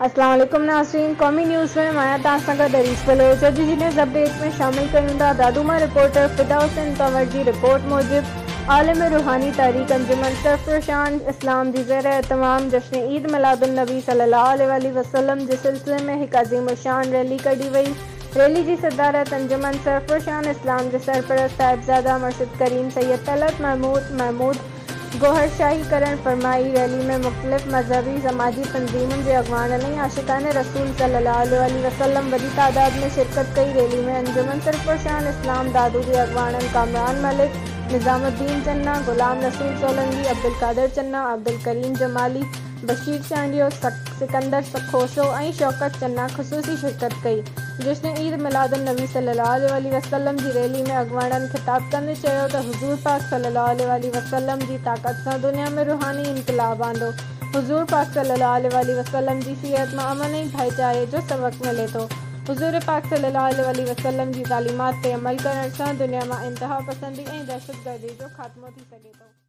अस्सलाम वालेकुम नाज़रीन, कौमी न्यूज़ में माया तासनगर दरीज बलोच न्यूज़ अपडेट में शामिल करूँगा। दादुमा रिपोर्टर फिदा हुसैन तंवर जी रिपोर्ट मुजिब आलम रूहानी तारीख अंजुमन सरफरोशान इस्लाम जी ज़ेर तमाम जश्न ईद मिलादुन्नबी सल्लल्लाहु अलैहि वसल्लम जे सिलसिले में एक अज़ीम शान रैली कढ़ी वई। रैली की सदारत अंजुमन सरफरोशान इस्लाम के सरपरस्त साहिबजादा मुर्शिद करीम सैयद तलत महमूद गोहर शाही करण फरमाई। रैली में मुख्तलिफ मजहबी समाजी तंजीमों के अगवान आशिकान रसूल सल्लल्लाहु अलैहि वसल्लम बड़ी तादाद में शिरकत कई। रैली में अंजुमन सरफरोशान इस्लाम दादू के अगवान कामरान मलिक, निज़ामुद्दीन चन्ना, गुलाम रसूल सोलंगी, अब्दुल कादिर चन्ना, अब्दुल करीम जमाली, बशीर चांडियो, सिकंदर सखोसो और शौकत चन्ना खसूसी शिरकत कई। जश्न ईद मिलादुन्नबी सल्लल्लाहु अलैहि वसल्लम की रैली में अगवानन खिताब कंदे चयो त हुजूर पाक सल्लल्लाहु अलैहि वसल्लम की ताकत से दुनिया में रूहानी इनकलाब आंदो। हुजूर पाक सल्लल्लाहु अलैहि वसल्लम की सीरत में अमन और भाईचारे जो सबक मिले तो। हुजूर पाक सल्लल्लाहु अलैहि वसल्लम की तालीमात पे अमल करण से दुनिया में इंतहा पसंदी और दहशतगर्दी जो खात्मो थी सके तो।